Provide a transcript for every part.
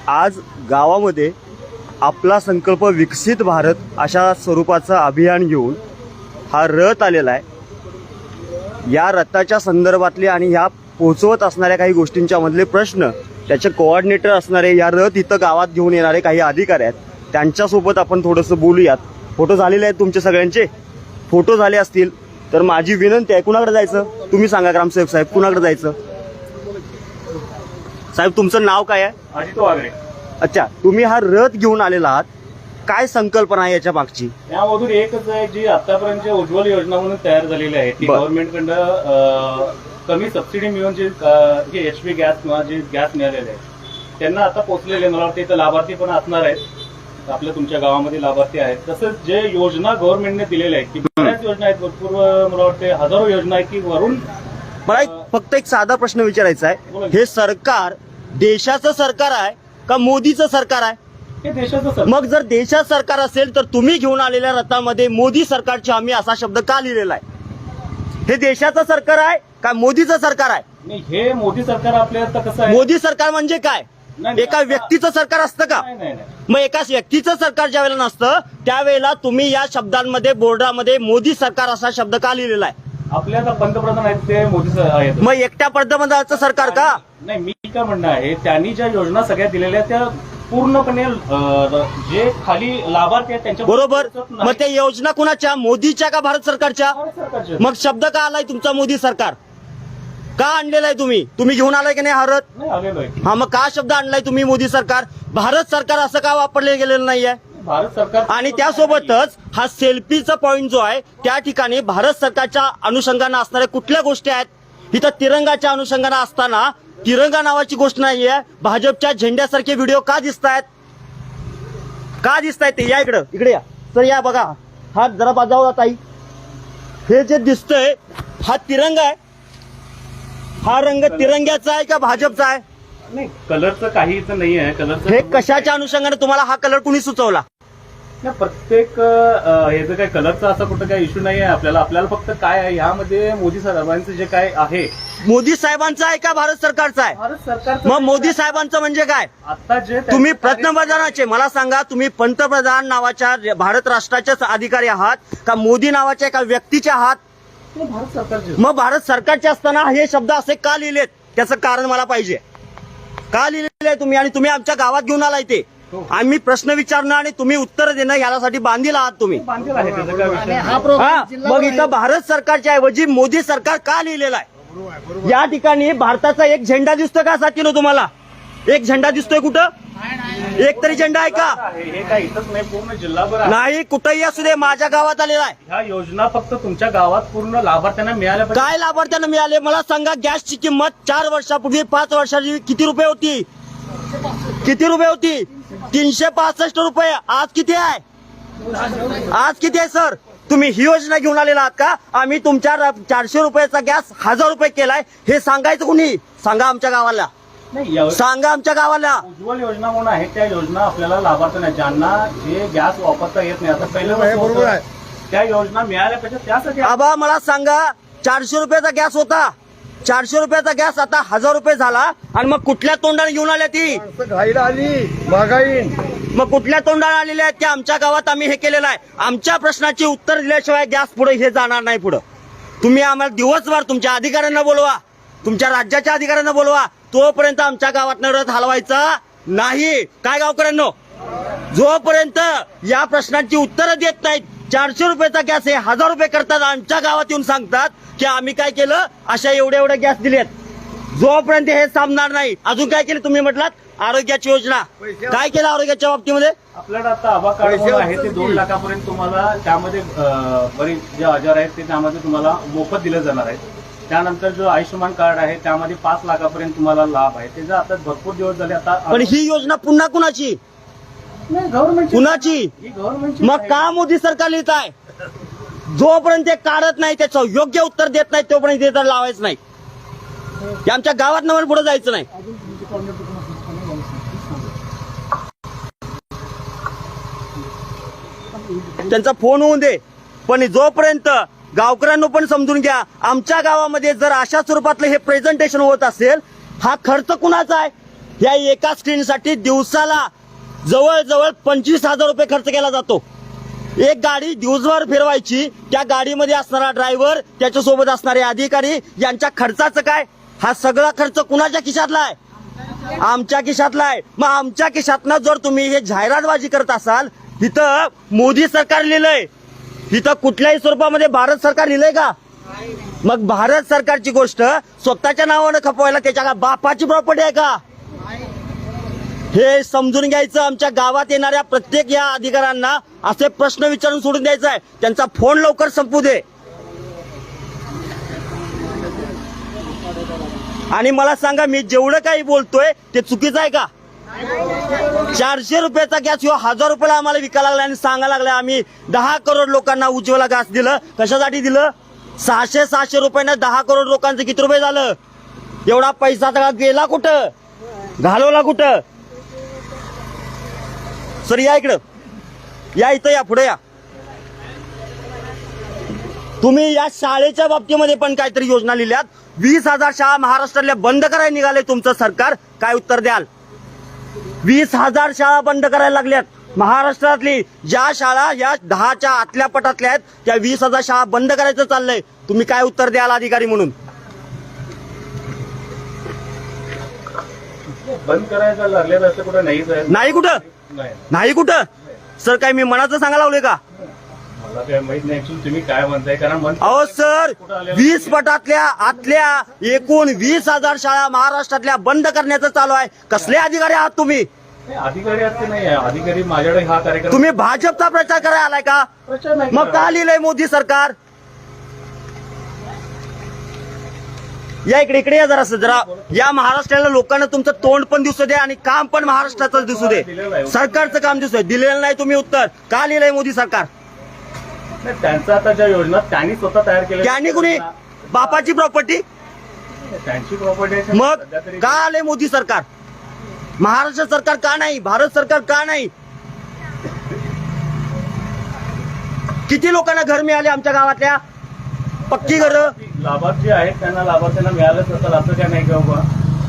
आज गावामध्ये आपला संकल्प विकसित भारत अशा स्वरूपाचं अभियान घेऊन हा रथ आलेला आहे। या रथाच्या संदर्भातले आणि ह्या पोहोचवत असणाऱ्या काही गोष्टींच्या मधले प्रश्न त्याचे कोऑर्डिनेटर असणारे या रथ इथं गावात घेऊन येणारे काही अधिकारी आहेत, त्यांच्यासोबत आपण थोडंसं बोलूयात। फोटो झालेले आहेत तुमचे सगळ्यांचे, फोटो झाले असतील तर माझी विनंती आहे, कुणाकडे जायचं तुम्ही सांगा ग्रामसेवक साहेब, कुणाकडे जायचं? साहेब तुमचं नाव काय आहे? अजित वागरे। अच्छा, तुम्ही हा रथ घेऊन आलेला आहात, काय संकल्पना आहे याच्या मागची? यामधून एकच आहे, जी आतापर्यंत उज्ज्वल योजना म्हणून तयार झालेली आहे ती गव्हर्नमेंट कडनं कमी सबसिडी मिळून जे HP गॅस किंवा जे गॅस मिळालेले आहे त्यांना आता पोहोचलेले, मला वाटतं इथं लाभार्थी पण असणार आहेत, आपल्या तुमच्या गावामध्ये लाभार्थी आहेत। तसंच जे योजना गव्हर्नमेंटने दिलेल्या आहेत की बऱ्याच योजना आहेत, भरपूर मला वाटते हजारो योजना आहेत की वरून। मला फक्त एक साधा प्रश्न विचारायचा आहे, हे सरकार देशाचं सरकार आहे का मोदीचं सरकार आहे? हे देशाचं सरकार। मग जर देशाचं सरकार असेल तर तुम्ही घेऊन आलेल्या रथामध्ये मोदी सरकारची हमी असा शब्द का लिहिलेला आहे? हे देशाचं सरकार आहे का मोदीचं सरकार आहे? नाही, हे मोदी सरकार आपल्या आता कसं आहे, मोदी सरकार म्हणजे काय? एका व्यक्तीचं सरकार असतं का? मग एका व्यक्तीचं सरकार ज्या वेळेला नसतं त्यावेळेला तुम्ही या शब्दांमध्ये बोर्डामध्ये मोदी सरकार असा शब्द का लिहिलेला आहे? आपल्या आता पंतप्रधान आहेत ते मोदी आहेत। मग एकट्या पंतप्रधानाचं सरकार का? नाही, मी काय म्हणणं आहे, त्यांनी ज्या योजना सगळ्या दिलेल्या त्या पूर्णपणे जे खाली लाभार्थी आहेत त्यांच्या बरोबर। मग त्या योजना कुणाच्या, मोदीच्या का भारत सरकारच्या? सरकारच्या। मग शब्द का आलाय तुमचा मोदी सरकार? का आणलेला आहे तुम्ही घेऊन आलाय की नाही हा रथ? नाही आलेलो आहे। हा, मग का शब्द आणलाय तुम्ही मोदी सरकार? भारत सरकार असं का वापरले गेलेलं नाहीये? भारत सरकार आणि त्यासोबतच हा सेल्फीचा पॉइंट जो आहे त्या ठिकाणी भारत सरकारच्या अनुषंगाने असणाऱ्या कुठल्या गोष्टी आहेत? इथं तिरंगाच्या अनुषंगाने असताना तिरंगा नावाची गोष्ट नाहीये, भाजपच्या झेंड्यासारखे व्हिडिओ का दिसतायत? का दिसतायत ते? या इकडे या सर, या बघा, हा जरा बाजावला ताई, हे जे दिसतंय हा तिरंगा आहे, हा रंग तिरंग्याचा आहे का भाजपचा आहे? नाही, कलरचं काहीच नाही आहे, कलरचं हे कशाच्या अनुषंगाने तुम्हाला हा कलर कुणी सुचवला? नाही, प्रत्येक हे जे काही कलरचा असा कुठं काही इश्यू नाही आहे आपल्याला फक्त काय आहे यामध्ये मोदी साहेबांचं जे काय आहे, मोदी साहेबांचा आहे का भारत सरकारचा आहे? भारत सरकार। मग मोदी साहेबांचं म्हणजे काय? आता जे तुम्ही पंतप्रधानाचे, मला सांगा, तुम्ही पंतप्रधान नावाच्या भारत राष्ट्राचे अधिकारी आहात का मोदी नावाच्या एका व्यक्तीचे आहात? भारत सरकारचे। मग भारत सरकारचे असताना हे शब्द असे का लिहिलेत? त्याचं कारण मला पाहिजे, का लिहिलेले तुम्ही? आणि तुम्ही आमच्या गावात घेऊन आलाय ते आम्ही प्रश्न विचारणं आणि तुम्ही उत्तर देणं यासाठी बांधील आहात तुम्ही? बांधील आहे, त्याचा काय विषय नाही। हा, मग इथं भारत सरकारच्या ऐवजी मोदी सरकार का लिहिलेला आहे? या ठिकाणी भारताचा एक झेंडा दिसतोय का साथीनो तुम्हाला? एक झेंडा दिसतोय कुठं? एक तरी झेंडा आहे का? हे काय इथंच नाही, पूर्ण जिल्हाभर नाही, कुठेही असू दे, माझ्या गावात आलेला आहे। ह्या योजना फक्त तुमच्या गावात पूर्ण लाभार्थ्यांना मिळाल्या पाहिजे। काय लाभार्थ्यांना मिळाले मला सांगा? गॅसची किंमत 4 वर्षापूर्वी 5 वर्षाची किती रुपये होती? किती रुपये होती? 365 रुपये। आज किती आहे? आज किती आहे सर? तुम्ही ही योजना घेऊन आलेला आहात का? आम्ही तुमच्या 400 रुपयाचा गॅस 1000 रुपये केलाय, हे सांगायचं कुणी? सांगा आमच्या गावाला, सांगा आमच्या गावाला। उज्ज्वल योजना म्हणून आहे, त्या योजना आपल्याला लाभार्थ्यांना ज्यांना जे गॅस वापरता येत नाही, आता पहिलं बरोबर आहे, त्या योजना मिळाल्या पाहिजे त्यासाठी। आबा मला सांगा, 400 रुपयाचा गॅस होता, 400 रुपयाचा गॅस आता 1000 रुपये झाला, आणि मग कुठल्या तोंडाने घेऊन आल्या ती? घाईला आली महागाई। मग कुठल्या तोंडाने आलेल्या आहेत? की आमच्या गावात आम्ही हे केलेलं आहे, आमच्या प्रश्नाची उत्तर दिल्याशिवाय गॅस पुढे हे जाणार नाही पुढं। तुम्ही आम्हाला दिवसभर तुमच्या अधिकाऱ्यांना बोलवा, तुमच्या राज्याच्या अधिकाऱ्यांना बोलवा, तोपर्यंत आमच्या गावातनं रथ हलवायचा नाही। काय गावकऱ्यांनो, जोपर्यंत या प्रश्नांची उत्तरं देत नाहीत, 400 रुपयाचा गॅस हे 1000 रुपये करतात, आमच्या गावात येऊन सांगतात की आम्ही काय केलं, अशा एवढे गॅस दिलेत, जोपर्यंत हे सामणार नाही। अजून काय केलं तुम्ही म्हटलात? आरोग्याची योजना काय केलं आरोग्याच्या बाबतीमध्ये? आपल्याकडे आता आभा कार्ड आहे ते 2 लाखापर्यंत तुम्हाला त्यामध्ये बरेच जे आजार आहेत ते त्यामध्ये तुम्हाला मोफत दिले जाणार आहेत। त्यानंतर जो आयुष्यमान कार्ड आहे त्यामध्ये 5 लाखापर्यंत तुम्हाला लाभ आहे, त्याचा आता भरपूर दिवस झाले। आता पण ही योजना पुन्हा कुणाची? गव्हर्नमेंट कुणाची? गव्हर्नमेंट। मग का मोदी सरकार लिहित आहे? जोपर्यंत ते काढत नाही, त्याचं योग्य उत्तर देत नाही, तोपर्यंत ते तर लावायचं नाही। आमच्या गावात नवर पुढे जायचं नाही। त्यांचा फोन होऊन दे, पण जोपर्यंत गावकऱ्यांना पण समजून घ्या, आमच्या गावामध्ये जर अशा स्वरूपातलं हे प्रेझेंटेशन होत असेल, हा खर्च कुणाचा आहे? या एका स्क्रीनसाठी दिवसाला जवळजवळ 25,000 रुपये खर्च केला जातो. एक गाडी दिवसभर फिरवायची, त्या गाडीमध्ये असणारा ड्रायव्हर, त्याच्यासोबत असणारे अधिकारी, यांच्या खर्चाचं काय? हा सगळा खर्च कुणाच्या खिशातला आहे? आमच्या खिशातला आहे. मग आमच्या खिशातनं जर तुम्ही हे जाहिरातबाजी करत असाल, इथं मोदी सरकार लिहिलंय, इथं कुठल्याही स्वरूपामध्ये भारत सरकार लिहिलंय का? मग भारत सरकारची गोष्ट स्वतःच्या नावानं खपवायला त्याच्या बापाची प्रॉपर्टी आहे का? हे समजून घ्यायचं. आमच्या गावात येणाऱ्या प्रत्येक या अधिकाऱ्यांना असे प्रश्न विचारून सोडून द्यायचा आहे. त्यांचा फोन लवकर संपू दे. आणि मला सांगा, मी जेवढं काही बोलतोय ते चुकीचं आहे का? 400 रुपयाचा गॅस ह्यो 1000 रुपयाला आम्हाला विकायला लागला आणि सांगायला लागला आम्ही 10 करोड लोकांना उज्ज्वला गॅस दिलं. कशासाठी दिलं? 600 रुपयानं 10 करोड लोकांचं किती रुपये झालं? एवढा पैसा सगळा गेला कुठं? घालवला कुठं? सर या इकडं, या इथं, या पुढे या. तुम्ही या शाळेच्या बाबतीमध्ये पण काहीतरी योजना लिहिल्यात. 20,000 शाळा महाराष्ट्रातल्या बंद करायला निघाले तुमचं सरकार. काय उत्तर द्याल? 20,000 शाळा बंद करायला लागल्यात महाराष्ट्रातली. ज्या शाळा या 10च्या आतल्या पटातल्या आहेत, त्या 20,000 शाळा बंद करायचं चाललंय. तुम्ही काय उत्तर द्याल अधिकारी म्हणून? बंद करायला लागले असं कुठं नाहीच आहे. नाही कुठं? नाही कुठं? सर काय मी मनाचं सांगायला लावले का? मला काय माहित नाही ऍक्च्युअली तुम्ही काय म्हणताय, कारण अहो सर, 20 पटातल्या आतल्या एकूण 20,000 शाळा महाराष्ट्रातल्या बंद करण्याचं चालू आहे. कसले अधिकारी आहात तुम्ही? अधिकारी असते नाही आहे. अधिकारी माझ्याकडे हा कार्यक्रम. तुम्ही भाजपचा प्रचार करायला आलाय का? प्रचार नाही मग का लिहिलंय मोदी सरकार? या इकडे, इकडे या जरा या महाराष्ट्राला लोकांना तुमचं तोंड पण दिसू दे आणि काम पण महाराष्ट्राचं दिसू दे. सरकारचं काम दिसू दे. दिलेलं नाही तुम्ही उत्तर. का लिहिलंय मोदी सरकार? नाही, त्यांचा आता ज्या योजना त्यांनी स्वतः तयार केल्या. त्यांनी कुणी? बापाची प्रॉपर्टी? त्यांची प्रॉपर्टी. मग का आले मोदी सरकार? महाराष्ट्र सरकार का नाही? भारत सरकार का नाही? किती लोकांना घर मिळाले आमच्या गावातल्या? पक्की घरं. लाभार्थी आहेत त्यांना लाभार्थ्यांना मिळालंच असेल असं काय नाही किंवा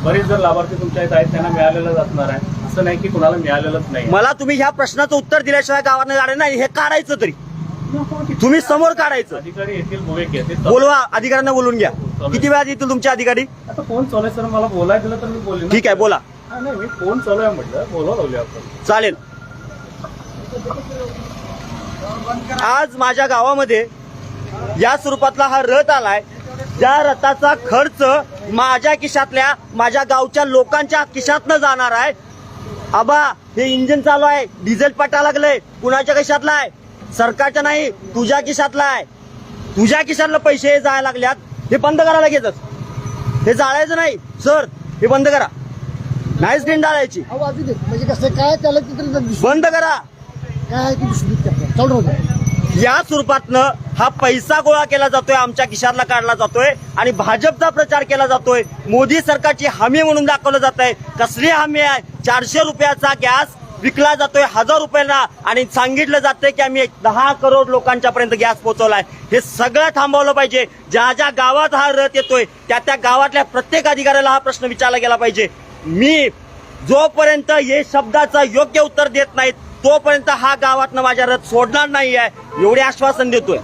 बरेच जर लाभार्थी तुमच्या इथे आहेत त्यांना मिळालेलंच असणार आहे. असं नाही की कुणाला मिळालेलंच नाही. मला तुम्ही ह्या प्रश्नाचं उत्तर दिल्याशिवाय गावानं गाडे नाही. हे काढायचं तरी तुम्ही समोर काढायचं. अधिकारी येतील, भूमिक येतील. बोलवा, अधिकाऱ्यांना बोलून घ्या. किती वेळात येतील तुमचे अधिकारी? आता फोन चालू आहे सर, मला बोलायचं दिलं तर मी बोलेन. ठीक आहे, बोला. नाही, मी फोन चालू आहे म्हटलं, बोलवा लावले आपण. चालेल. आज माझ्या गावामध्ये या स्वरूपातला हा रथ आलाय. ज्या रथाचा खर्च माझ्या खिशातल्या, माझ्या गावच्या लोकांच्या खिशातनं जाणार आहे. आबा, हे इंजिन चालू आहे, डिझेल पटा लागलंय, कुणाच्या खिशातला आहे? सरकारच्या नाही, तुझ्या खिशातला आहे. तुझ्या खिशातलं पैसे जायला लागल्यात. हे बंद करा लगेचच. हे जाळायचं नाही सर, हे बंद करा. नाही स्क्रीन डाळायची. म्हणजे कसं काय त्याला तिथे बंद करा. काय चालू या स्वरूपातनं हा पैसा गोळा केला जातोय, आमच्या खिशातला काढला जातोय आणि भाजपचा प्रचार केला जातोय. मोदी सरकारची हमी म्हणून दाखवलं जात आहे. कसली हमी आहे? 400 रुपयाचा गॅस विकला जातोय 1000 रुपयांना आणि सांगितलं जातंय की आम्ही 10 करोड लोकांच्या पर्यंत गॅस पोहोचवलाय. हे सगळं थांबवलं पाहिजे. ज्या ज्या गावात हा रथ येतोय त्या त्या गावातल्या प्रत्येक अधिकाऱ्याला हा प्रश्न विचारला गेला पाहिजे. मी जोपर्यंत हे शब्दाचं योग्य उत्तर देत नाहीत तोपर्यंत हा गावातनं माझा रथ सोडणार नाही आहे, एवढे आश्वासन देतोय.